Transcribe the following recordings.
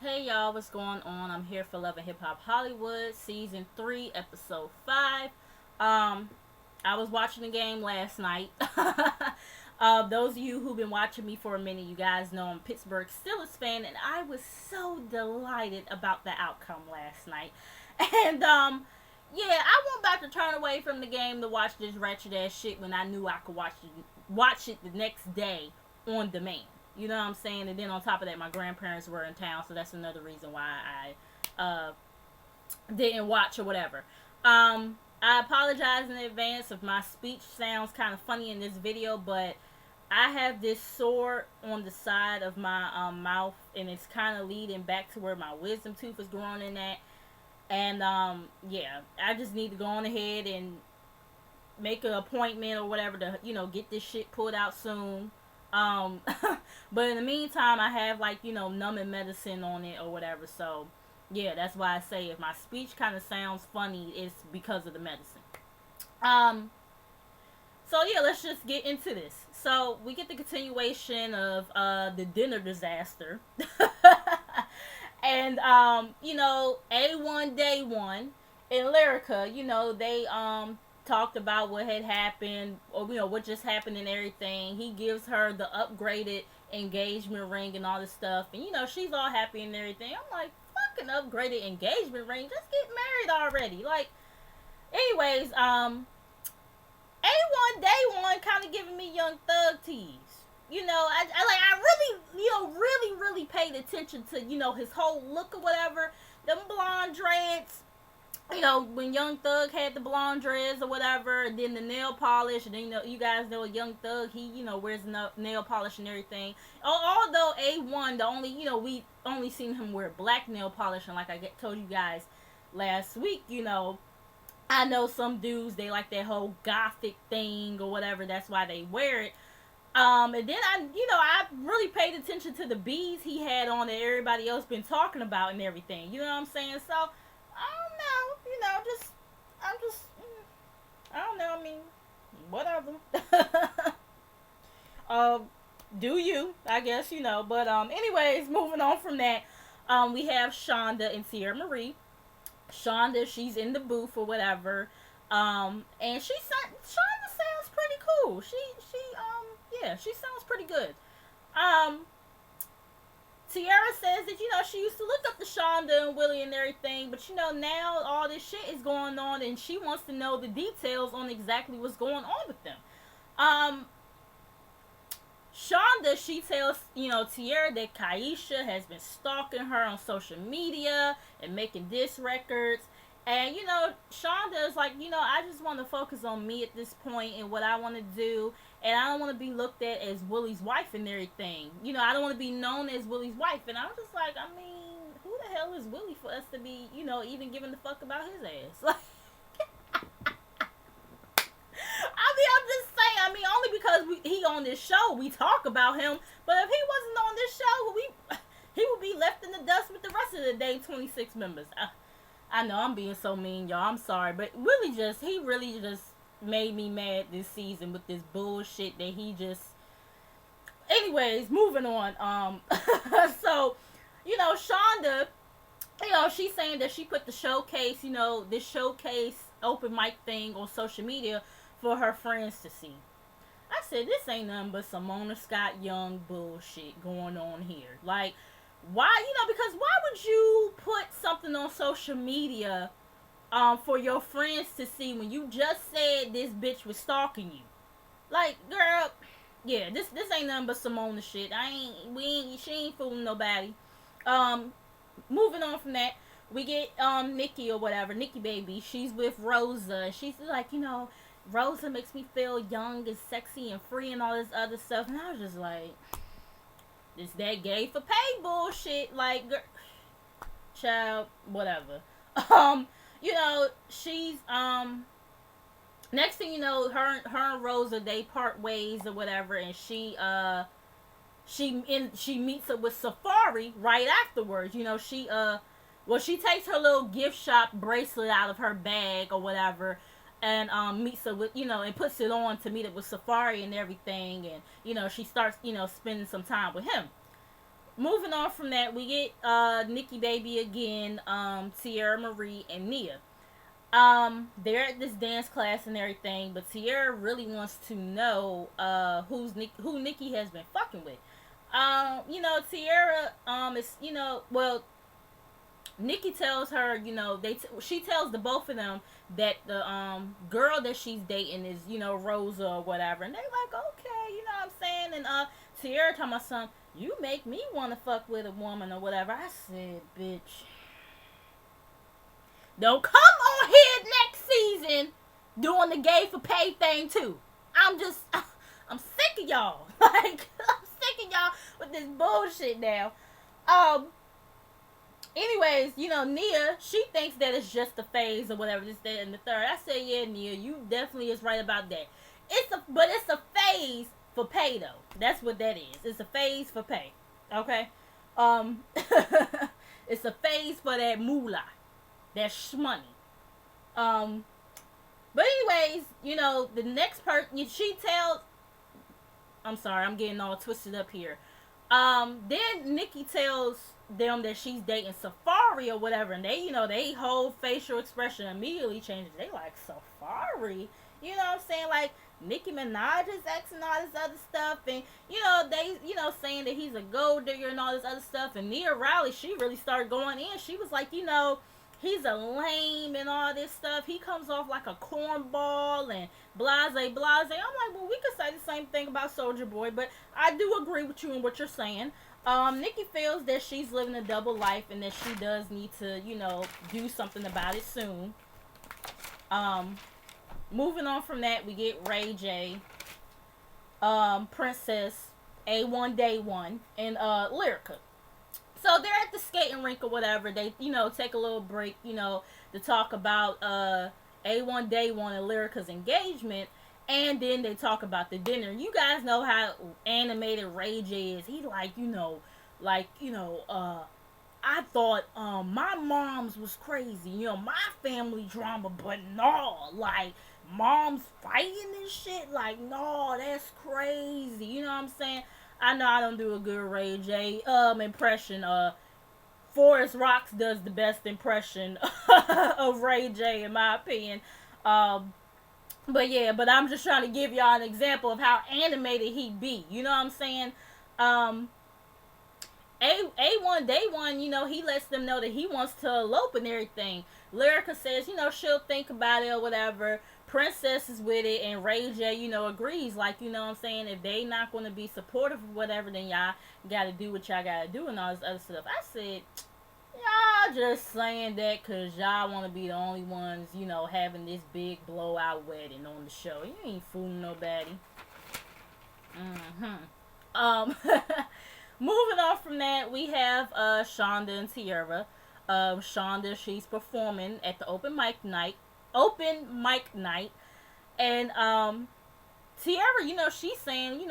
Hey y'all, what's going on? I'm here for Love and Hip Hop Hollywood, Season 3, Episode 5. Um, I was watching the game last night. Those of you who've been watching me for a minute, you guys know I'm a Pittsburgh Steelers fan, and I was so delighted about the outcome last night. And, yeah, I went back to turn away from the game to watch this wretched ass shit when I knew I could watch it the next day on demand. You know what I'm saying? And then on top of that, my grandparents were in town, so that's another reason why didn't watch or whatever. I apologize in advance if my speech sounds kind of funny in this video, but I have this sore on the side of my mouth, and it's kind of leading back to where my wisdom tooth is growing in at. And yeah, I just need to go on ahead and make an appointment or whatever to get this shit pulled out soon. Um, but in the meantime, I have numbing medicine on it or whatever. So yeah, that's why I say if my speech kind of sounds funny, it's because of the medicine. Um, so yeah, let's just get into this. So we get the continuation of the dinner disaster, and A1 Day One in Lyrica, they talked about what had happened or what just happened and everything. He gives her the upgraded engagement ring and all this stuff, and she's all happy and everything. I'm like, fucking upgraded engagement ring, just get married already. Like, anyways, A1 Day One kind of giving me Young Thug tease. I really, really paid attention to, his whole look or whatever. Them blonde dreads, when Young Thug had the blonde dreads or whatever, and then the nail polish, and then, you guys know Young Thug, he, wears nail polish and everything. Although A1, the only, we only seen him wear black nail polish, and like I told you guys last week, I know some dudes, they like that whole gothic thing or whatever, that's why they wear it. And then I really paid attention to the beads he had on that everybody else been talking about and everything. You know what I'm saying? So, I don't know. I don't know. I mean, whatever. uh, do you? I guess But anyways, moving on from that, we have Shonda and Sierra Marie. Shonda, she's in the booth or whatever. And Shonda sounds pretty cool. Yeah, she sounds pretty good. Um, Tiara says that she used to look up to Shonda and Willie and everything, but now all this shit is going on, and she wants to know the details on exactly what's going on with them. Um, Shonda, she tells Tiara that Kaisha has been stalking her on social media and making diss records. And Shonda is like, I just want to focus on me at this point and what I want to do, and I don't want to be looked at as Willie's wife and everything. I don't want to be known as Willie's wife. And I'm just like, I mean, who the hell is Willie for us to be, even giving the fuck about his ass? Like, I'm just saying. I mean, only because he on this show, we talk about him. But if he wasn't on this show, he would be left in the dust with the rest of the Day 26 members. I know I'm being so mean, y'all. I'm sorry, but he really just made me mad this season with this bullshit that he just. Anyways, moving on. So, Shonda, she's saying that she put the showcase, this showcase open mic thing on social media for her friends to see. I said, this ain't nothing but some Mona Scott Young bullshit going on here. Like, why, because why would you put something on social media for your friends to see when you just said this bitch was stalking you? Like, girl, yeah, this ain't nothing but Simona shit. She ain't fooling nobody. Moving on from that, we get Nikki or whatever, Nikki baby. She's with Rosa. She's like, Rosa makes me feel young and sexy and free and all this other stuff. And I was just like, this that gay for pay bullshit. Like, girl, child, whatever. She's next thing you know, her and Rosa, they part ways or whatever, and she meets up with Safari right afterwards. She takes her little gift shop bracelet out of her bag or whatever, and meets her with and puts it on to meet up with Safari and everything, and she starts spending some time with him. moving on from that, we get Nikki Baby again, Tierra Marie, and Nia. They're at this dance class and everything, but Tierra really wants to know who Nikki has been fucking with. Tierra is well, Nikki tells her, she tells the both of them that the girl that she's dating is, Rosa or whatever, and they like, okay, you know what I'm saying, and Tierra told my son, you make me want to fuck with a woman or whatever. I said, bitch, don't come on here next season doing the gay for pay thing too. I'm sick of y'all. Like, I'm sick of y'all with this bullshit now. Anyways, Nia, she thinks that it's just a phase or whatever, this, that, and the third. I said, yeah, Nia, you definitely is right about that. But it's a phase for pay though. That's what that is. It's a phase for pay. Okay? It's a phase for that moolah. That shmoney. But anyways, the next person, she tells, I'm sorry, I'm getting all twisted up here. Then Nikki tells them that she's dating Safari or whatever, and they whole facial expression immediately changes. They like, Safari? You know what I'm saying? Like, Nicki Minaj is ex and all this other stuff, and they saying that he's a gold digger and all this other stuff. And Nia Riley, she really started going in. She was like, he's a lame and all this stuff. He comes off like a cornball and blase. I'm like, well, we could say the same thing about Soulja Boy, but I do agree with you in what you're saying. Nikki feels that she's living a double life and that she does need to, do something about it soon. Moving on from that, we get Ray J, Princess, A1 Day 1, and Lyrica. So they're at the skating rink or whatever. They, take a little break, to talk about A1 Day 1 and Lyrica's engagement. And then they talk about the dinner. You guys know how animated Ray J is. He I thought my mom's was crazy. My family drama, but no, like, mom's fighting and shit. Like, no, that's crazy. You know what I'm saying? I know I don't do a good Ray J impression. Forrest Rocks does the best impression of Ray J, in my opinion. But I'm just trying to give y'all an example of how animated he be. You know what I'm saying? A1 Day 1, he lets them know that he wants to elope and everything. Lyrica says, she'll think about it or whatever. Princess is with it, and Ray J, agrees. Like, you know what I'm saying? If they not going to be supportive or whatever, then y'all got to do what y'all got to do and all this other stuff. I said, y'all just saying that because y'all want to be the only ones, having this big blowout wedding on the show. You ain't fooling nobody. Moving on from that, we have Shonda and Tierra. Shonda, she's performing at the open mic night, and Tierra, she's saying,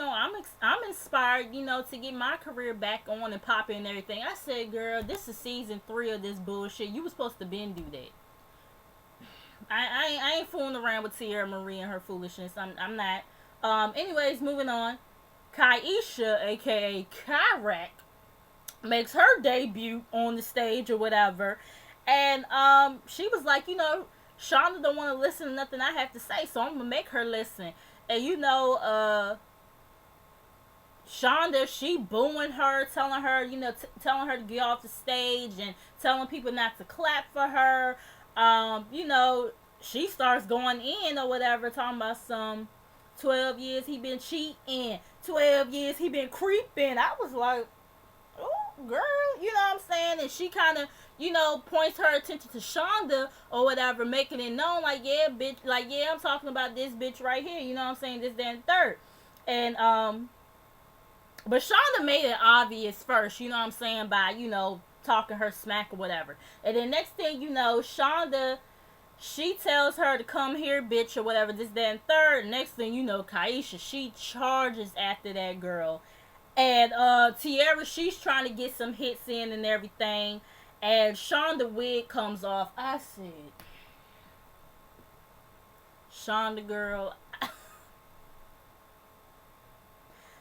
I'm inspired, to get my career back on and popping and everything. I said, girl, this is season 3 of this bullshit. You was supposed to been do that. I ain't fooling around with Tierra Marie and her foolishness. I'm not. Anyways, moving on. Kaisha, aka Kyrak, makes her debut on the stage or whatever, and she was like, Shonda don't want to listen to nothing I have to say, so I'm gonna make her listen. And Shonda, she booing her, telling her, telling her to get off the stage and telling people not to clap for her. She starts going in or whatever, talking about some 12 years he been cheating, 12 years he been creeping. I was like, oh, girl, you know what I'm saying? And she kind of, points her attention to Shonda or whatever, making it known, like, yeah, bitch, like, yeah, I'm talking about this bitch right here, you know what I'm saying, this, that, and third. And, but Shonda made it obvious first, you know what I'm saying, by, talking her smack or whatever. And then next thing you know, Shonda, she tells her to come here, bitch, or whatever, this, that, and third. Next thing you know, Kaisha, she charges after that girl. And Tierra, she's trying to get some hits in and everything. And Shonda wig comes off. I said, Shonda girl,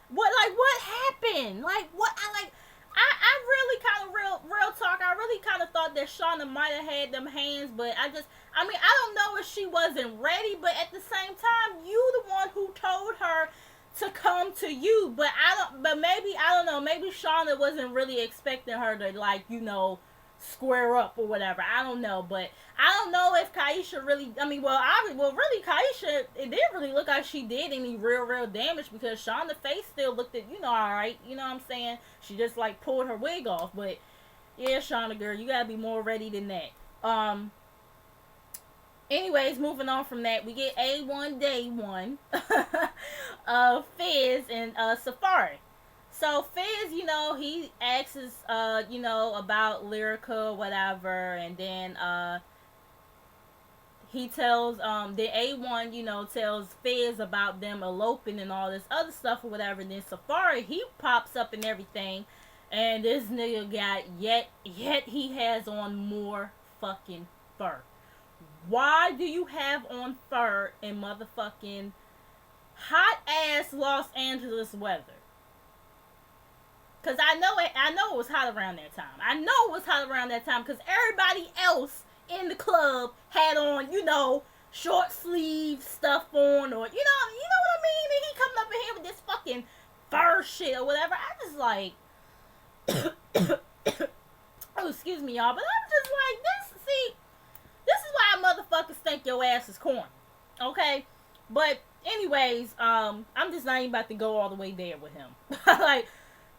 what happened? Like, what? I Shauna might have had them hands, but I don't know if she wasn't ready, but at the same time, you the one who told her to come to you. But maybe, I don't know, maybe Shauna wasn't really expecting her to, like, square up or whatever. I don't know, but I don't know if Kaisha really, really Kaisha, it didn't really look like she did any real damage, because Shauna's face still looked alright, you know what I'm saying? She just, like, pulled her wig off, but yeah, Shauna girl, you gotta be more ready than that. Anyways, moving on from that, we get A1 Day 1 Fizz and Safari. So Fizz, he asks, about Lyrica, whatever, and then he tells, the A1, tells Fizz about them eloping and all this other stuff or whatever. And then Safari, he pops up and everything, and this nigga got yet he has on more fucking fur. Why do you have on fur in motherfucking hot ass Los Angeles weather? Cause I know it was hot around that time. I know it was hot around that time because everybody else in the club had on, short sleeve stuff on, or you know what I mean? And he coming up in here with this fucking fur shit or whatever. I just like oh, excuse me, y'all, but I'm just like, this is why motherfuckers think your ass is corny. Okay? But anyways, I'm just not even about to go all the way there with him. Like,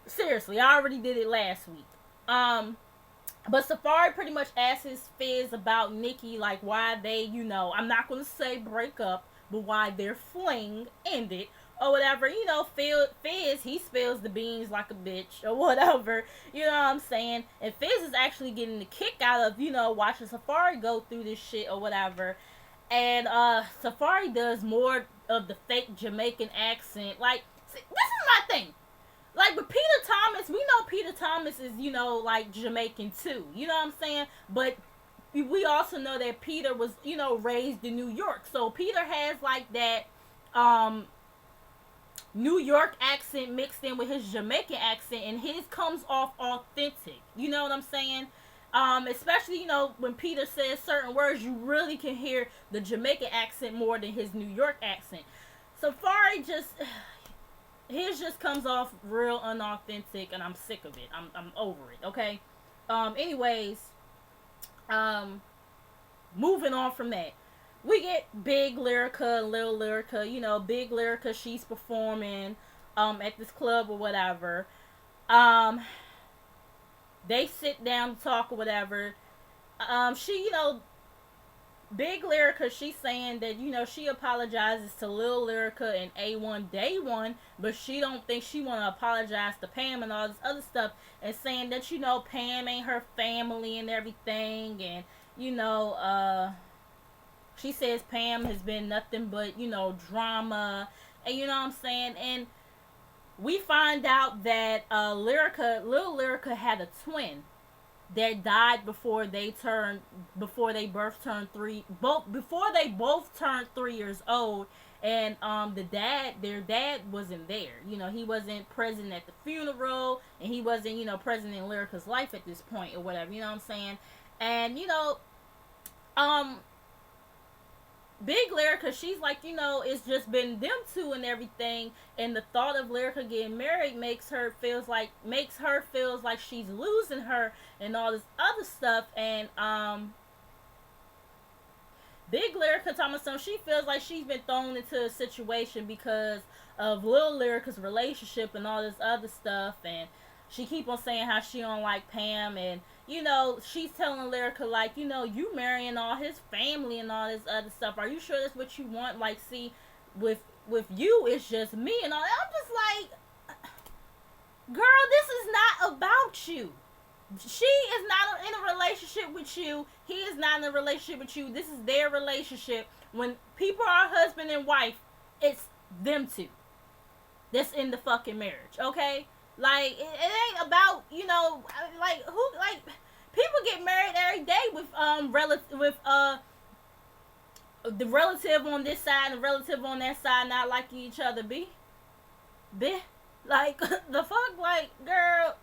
seriously, I already did it last week. But Safari pretty much asks Fizz about Nikki, like why they, I'm not going to say break up, but why their fling ended or whatever. Fizz, he spills the beans like a bitch or whatever. You know what I'm saying? And Fizz is actually getting the kick out of, watching Safari go through this shit or whatever. And Safari does more of the fake Jamaican accent. Like, see, this is my thing. Like, with Peter Thomas, we know Peter Thomas is, like, Jamaican, too. You know what I'm saying? But we also know that Peter was, raised in New York. So, Peter has, like, that, New York accent mixed in with his Jamaican accent. And his comes off authentic. You know what I'm saying? Especially, when Peter says certain words, you really can hear the Jamaican accent more than his New York accent. Safari his just comes off real unauthentic, and I'm sick of it. I'm over it, okay? Anyways, moving on from that. We get Big Lyrica and Little Lyrica. Big Lyrica, she's performing at this club or whatever. They sit down to talk or whatever. She, Big Lyrica, she's saying that, she apologizes to Lil Lyrica and A1 Day 1, but she don't think she want to apologize to Pam and all this other stuff, and saying that, Pam ain't her family and everything, and, she says Pam has been nothing but, drama, and you know what I'm saying, and we find out that Lil Lyrica had a twin that died before they both turned 3 years old, and their dad wasn't there. He wasn't present at the funeral, and he wasn't, present in Lyrica's life at this point or whatever, you know what I'm saying? And, Big Lyrica, she's like, it's just been them two and everything, and the thought of Lyrica getting married makes her feels like she's losing her and all this other stuff. And Big Lyrica Thomas, she feels like she's been thrown into a situation because of Lil Lyrica's relationship and all this other stuff, and she keep on saying how she don't like Pam, and she's telling Lyrica, like, you marrying all his family and all this other stuff. Are you sure that's what you want? Like, see, with you, it's just me and all that. I'm just like, girl, this is not about you. She is not in a relationship with you. He is not in a relationship with you. This is their relationship. When people are husband and wife, it's them two that's in the fucking marriage, okay? Like, it ain't about, like, people get married every day with, the relative on this side and the relative on that side not liking each other, like, the fuck, like, girl,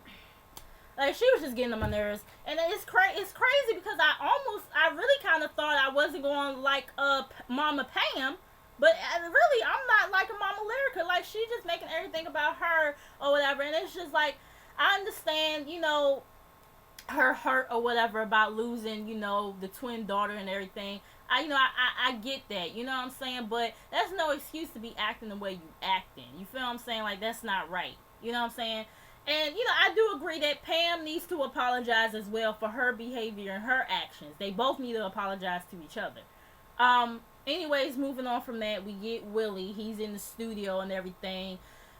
like, Like, she was just getting on my nerves. And it's crazy because I really kind of thought I wasn't going to like Mama Pam. But really, I'm not liking Mama Lyrica. Like, she's just making everything about her or whatever. And it's just like, I understand, her hurt or whatever about losing, the twin daughter and everything. I get that, you know what I'm saying? But that's no excuse to be acting the way you acting. You feel what I'm saying? Like, that's not right. You know what I'm saying? And, I do agree that Pam needs to apologize as well for her behavior and her actions. They both need to apologize to each other. Anyways, moving on from that, we get Willie. He's in the studio and everything.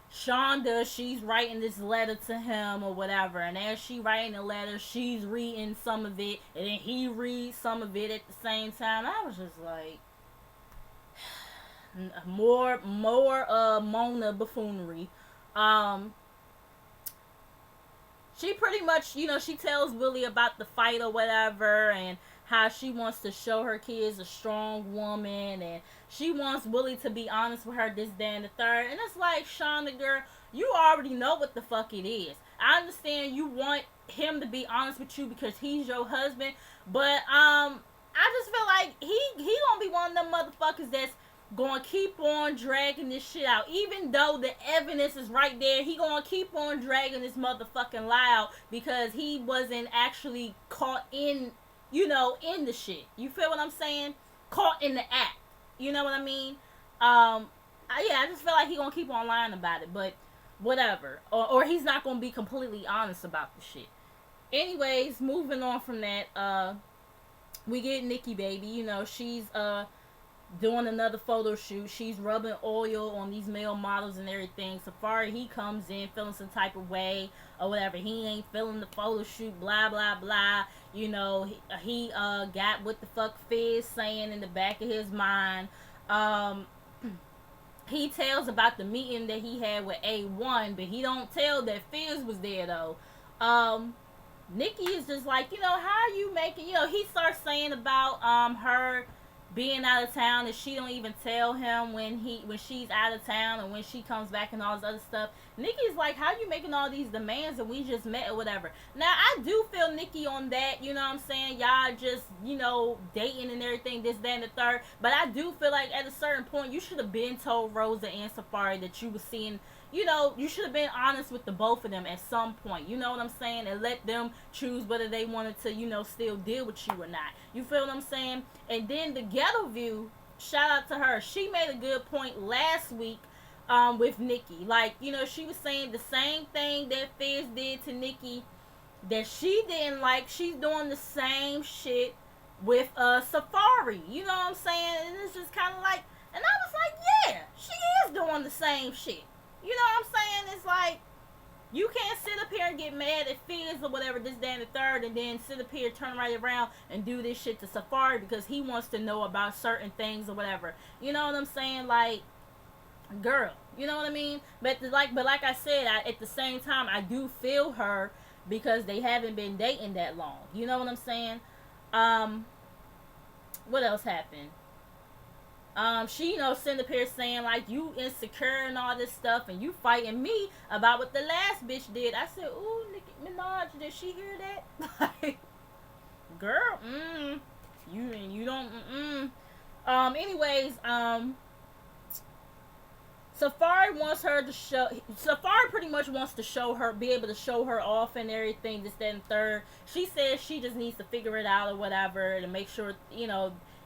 Shonda, she's writing this letter to him or whatever, and as she writing the letter, she's reading some of it, and then he reads some of it at the same time. I was just like, more Mona buffoonery. She pretty much, she tells Willie about the fight or whatever, and how she wants to show her kids a strong woman, and she wants Willie to be honest with her, this, that, and the third. And it's like, Shonda, girl, you already know what the fuck it is. I understand you want him to be honest with you because he's your husband, but I just feel like he gonna be one of them motherfuckers that's gonna keep on dragging this shit out. Even though the evidence is right there, he gonna keep on dragging this motherfucking lie out because he wasn't actually caught in the shit. You feel what I'm saying? Caught in the act. You know what I mean? I just feel like he gonna keep on lying about it, but whatever. Or he's not gonna be completely honest about the shit. Anyways, moving on from that, we get Nikki, baby. She's doing another photo shoot. She's rubbing oil on these male models and everything. Safari, he comes in feeling some type of way or whatever. He ain't feeling the photo shoot, blah, blah, blah. He got what the fuck Fizz saying in the back of his mind. He tells about the meeting that he had with A1, but he don't tell that Fizz was there, though. Nikki is just like, how are you making, he starts saying about her being out of town, and she don't even tell him when she's out of town and when she comes back and all this other stuff. Nikki's like, how you making all these demands and we just met or whatever. Now, I do feel Nikki on that, you know what I'm saying? Y'all just, dating and everything, this, that, and the third. But I do feel like at a certain point, you should have been told Rosa and Safari that you was seeing, you should have been honest with the both of them at some point. You know what I'm saying? And let them choose whether they wanted to, still deal with you or not. You feel what I'm saying? And then the Ghetto View, shout out to her. She made a good point last week with Nikki. Like, she was saying the same thing that Fizz did to Nikki that she didn't like. She's doing the same shit with Safari. You know what I'm saying? And it's just kind of like, and I was like, yeah, she is doing the same shit. You know what I'm saying? It's like, you can't sit up here and get mad at Fizz or whatever, this, that, and the third, and then sit up here, turn right around, and do this shit to Safari because he wants to know about certain things or whatever. You know what I'm saying? Like, girl, you know what I mean? But like I said, at the same time, I do feel her because they haven't been dating that long. You know what I'm saying? What else happened? She, sitting up here saying, like, you insecure and all this stuff, and you fighting me about what the last bitch did. I said, ooh, Nicki Minaj, did she hear that? Like, girl, you don't, anyways, Safari pretty much wants to be able to show her off and everything, this, that, and third. She says she just needs to figure it out or whatever to make sure,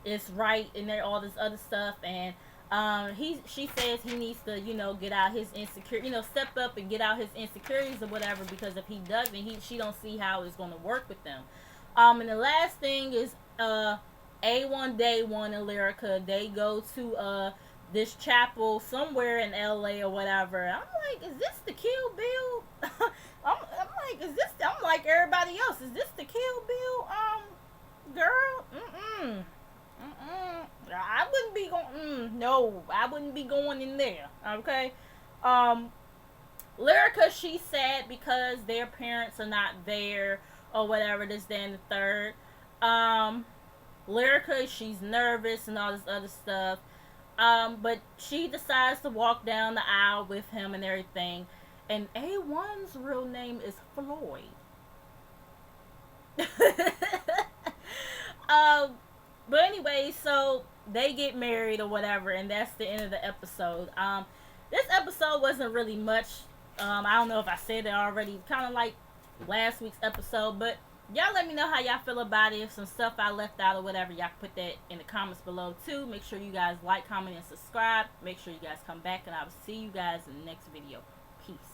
it's right and there all this other stuff, and she says he needs to get out his insecurity, step up and get out his insecurities or whatever, because if he doesn't, she don't see how it's going to work with them. And the last thing is A1 Day 1 and Lyrica, they go to this chapel somewhere in LA or whatever. I'm like, is this the Kill Bill? I'm like everybody else, is this the Kill Bill girl? I wouldn't be going. No, I wouldn't be going in there. Okay. Lyrica, she's sad because their parents are not there or whatever. This, that, and the third. Lyrica, she's nervous and all this other stuff. But she decides to walk down the aisle with him and everything. And A1's real name is Floyd. um, but anyway, so they get married or whatever, and that's the end of the episode. This episode wasn't really much. I don't know if I said it already. Kind of like last week's episode, but y'all let me know how y'all feel about it. If some stuff I left out or whatever, y'all can put that in the comments below too. Make sure you guys like, comment, and subscribe. Make sure you guys come back, and I will see you guys in the next video. Peace.